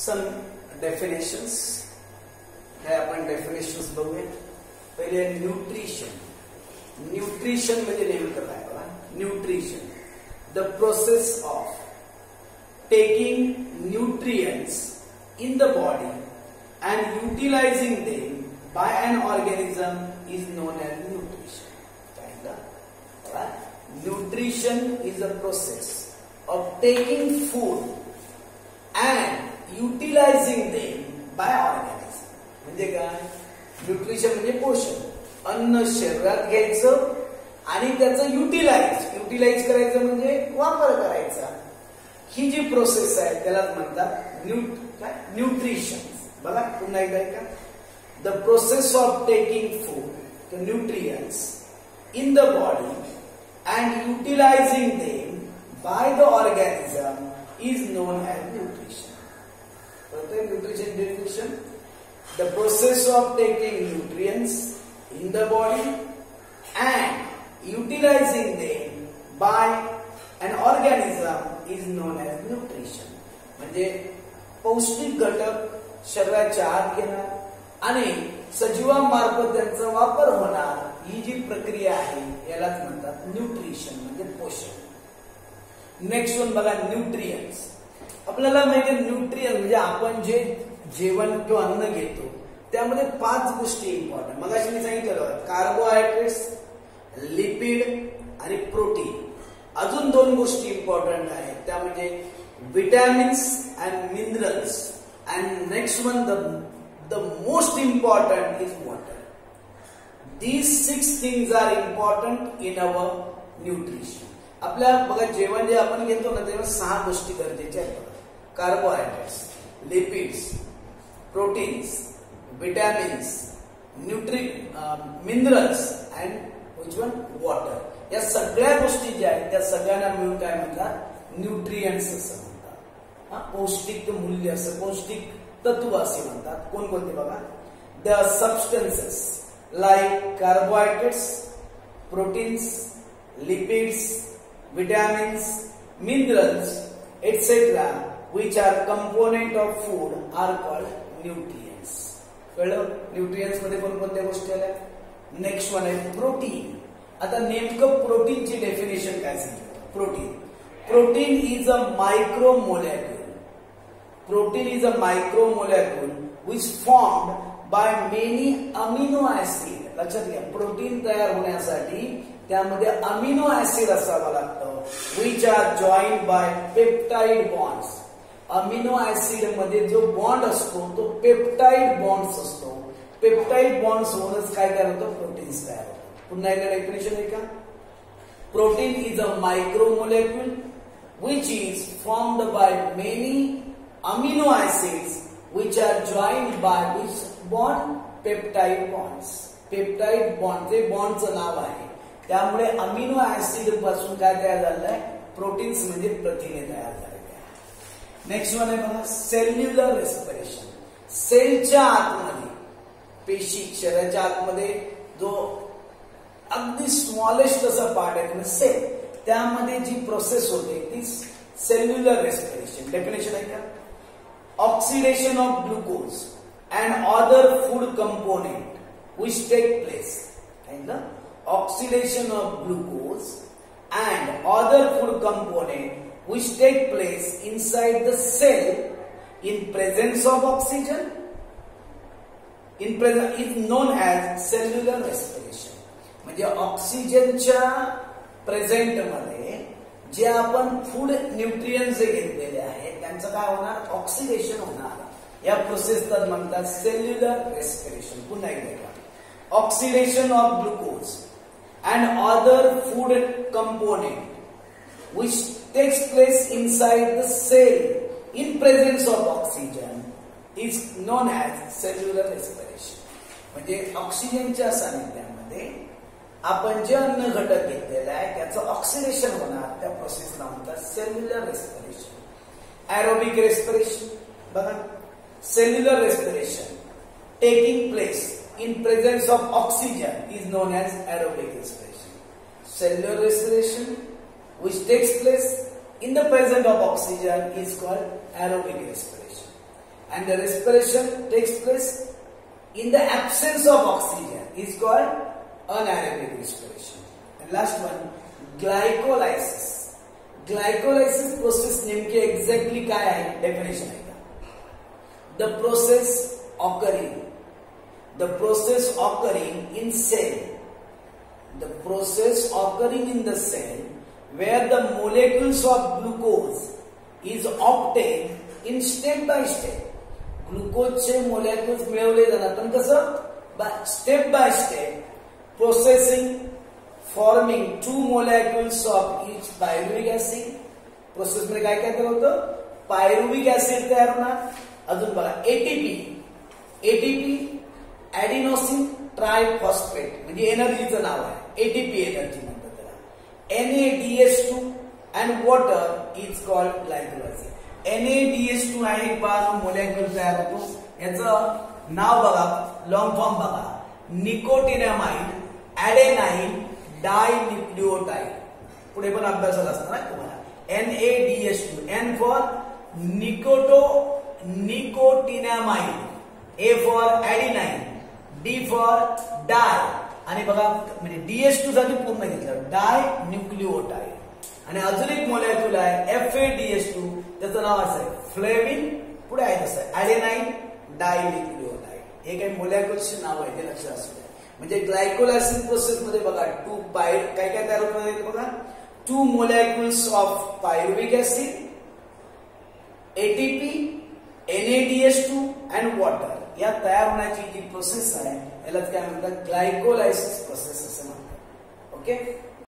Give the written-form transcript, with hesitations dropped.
some definitions. हे आपण definitions बघूया. पहिले न्यूट्रिशन. न्यूट्रिशन म्हणजे नेमकं काय बघा. Nutrition, the process of taking nutrients in the body and utilizing them by an organism is known as nutrition. Right? Nutrition is a process of taking food and utilizing them by organism. म्हणजे काय? Nutrition म्हणजे पोषण. अन्न शरीरात घ्यायचं आणि त्याचं utilise करायचं म्हणजे वापर करायचा. ही जी प्रोसेस आहे त्यालाच म्हणतात न्यूट्रिशन. बघा पुन्हा एकदा का. The process of taking food, the nutrients in the body and utilizing them by the organism is known as nutrition. Nutrition definition, the process of taking nutrients in the body and utilizing them by an organism is known as nutrition. म्हणजे पौष्टिक घटक शरीराच्या आत घेणार आणि सजीवांमार्फत त्यांचा वापर होणार, ही जी प्रक्रिया आहे यालाच म्हणतात न्यूट्रिशन म्हणजे पोषण. नेक्स्ट वन बघा, न्यूट्रिएंट्स. आपल्याला माहिती आहे न्यूट्रिएंट म्हणजे आपण जे जेवण किंवा अन्न घेतो त्यामध्ये 5 गोष्टी इम्पॉर्टंट. मगाशी मी सांगितलं कार्बोहायड्रेट्स, लिपिड आणि प्रोटीन. अजून 2 गोष्टी इम्पॉर्टंट आहेत त्या म्हणजे vitamins and minerals. And next one the most important is water. These 6 things are important in our nutrition. आपल्या बघा जेवण जे आपण घेतो ना तेव्हा 6 गोष्टी गरजेच्या आहेत. Carbohydrates, lipids, proteins, vitamins, minerals and which one water. या सगळ्या गोष्टी ज्या आहेत त्या सगळ्यांना मिळून काय म्हणतात न्यूट्रिएंट्स असं म्हणतात. पौष्टिक मूल्य असं, पौष्टिक तत्व असे म्हणतात. कोणकोणते बघा. The substances like carbohydrates, proteins, lipids, vitamins, minerals etcetera which are component of food are called nutrients. कळलं? न्यूट्रिएंट्स मध्ये कोणकोणत्या गोष्टी आल्या. नेक्स्ट वन आहे प्रोटीन. आता नेमकं प्रोटीनची डेफिनेशन काय सांगितलं. Protein is a micro molecule. Protein is a micro molecule which formed by many amino acid. लक्षात घ्या, प्रोटीन तयार होण्यासाठी त्यामध्ये अमिनो ऍसिड असावं लागतं which are joined bye peptide bonds. Amino acid मध्ये जो बॉन्ड असतो तो पेप्टाइड बॉन्ड्स असतो. पेप्टाइड बॉन्ड्स होऊनच काय तयार होतं, प्रोटीन्स तयार होतं. पुन्हा एकदा डेफिनेशन आहे का. Protein is a micro molecule which is formed by many amino acids which are joined by which bond, peptide bonds. Peptide bond ते बॉन्डचं नाव आहे. त्यामुळे अमिनो ऍसिड पासून काय तयार झालेलं आहे, प्रोटीन्स म्हणजे प्रथिने तयार झालेले आहे. नेक्स्ट वन आहे बघा सेल्युलर रेस्पिरेशन. सेलच्या आतमध्ये, पेशी शरीराच्या आतमध्ये जो अगदी स्मॉलेस्ट असा पार्ट आहे सेल, त्यामध्ये जी प्रोसेस होते ती सेल्युलर रेस्पिरेशन. डेफिनेशन आहे का. Oxidation of glucose and other food component which take place. Oxidation of glucose and other food component which take place inside the cell in presence of oxygen is known as cellular respiration. म्हणजे ऑक्सिजनच्या present मध्ये जे आपण food nutrients जे घेतलेले आहेत त्यांचं काय होणार, ऑक्सिडेशन होणार. या प्रोसेसला म्हणतात सेल्युलर रेस्पिरेशन. पुन्हा एकदा, oxidation of glucose and other food component which takes place inside the cell in presence of oxygen is known as cellular respiration. म्हणजे ऑक्सिजनच्या सानिध्यामध्ये आपण जे अन्न घटक घेतलेला आहे त्याचं ऑक्सिडेशन होणार, त्या प्रोसेसला म्हणतात सेल्युलर रेस्पिरेशन. एरोबिक रेस्पिरेशन बघा. Cellular respiration taking place in presence of oxygen is known as aerobic respiration. Cellular respiration which takes place in the presence of oxygen is called aerobic respiration. and the respiration takes place in the absence of oxygen is called anaerobic respiration. And last one, glycolysis. Glycolysis process नेमके exactly काय आहे definition आहे का? The process occurring in cell. The process occurring in the cell where the molecules of glucose is obtained in step by step. ग्लुकोजचे molecules मिळवले जातात पण कसं step by step processing forming 2 molecules of each pyruvic acid. प्रोसेस मध्ये काय काय होतं पायरुविक ऍसिड तयार होणार. अजून बघा एटीपी ऍडिनोसिन ट्रायफॉस्फेट म्हणजे एनर्जीचं नाव आहे एटीपी एनर्जी म्हणतात त्याला. NADH2 and water is called glycolysis. NADH2 आहे एक मोलेक्युल तयार होतो. याचं नाव बघा लॉंग फॉर्म बघा निकोटिनामाइड ऍडेनाइन डायन्यूक्लियोटाइड. पुढे पण अभ्यासात असणार आहे तुम्हाला. NADH2 N for nicotinamide, A for adenine, D for di आणि बघा म्हणजे DH2 साठी पूर्ण घेतलं डायन्यूक्लियोटाइड. आणि अजून एक मोलेक्युल आहे FADH2 त्याचं नाव असं आहे फ्लेविन. पुढे आहे तसं ऍडेनाइन डायन्यूक्लियोटाइड. हे काही मोलेक्युल्सचे नाव आहे ते लक्षात असू द्या. म्हणजे ग्लायकोलायसिस प्रोसेस मध्ये बघा काय काय तयार होतं बघा 2 molecules of pyruvic acid, ATP, NADH2 and water या तयार होण्याची जी प्रोसेस आहे यालाच काय म्हणतात ग्लायकोलायसिस प्रोसेस असं म्हणतात. ओके.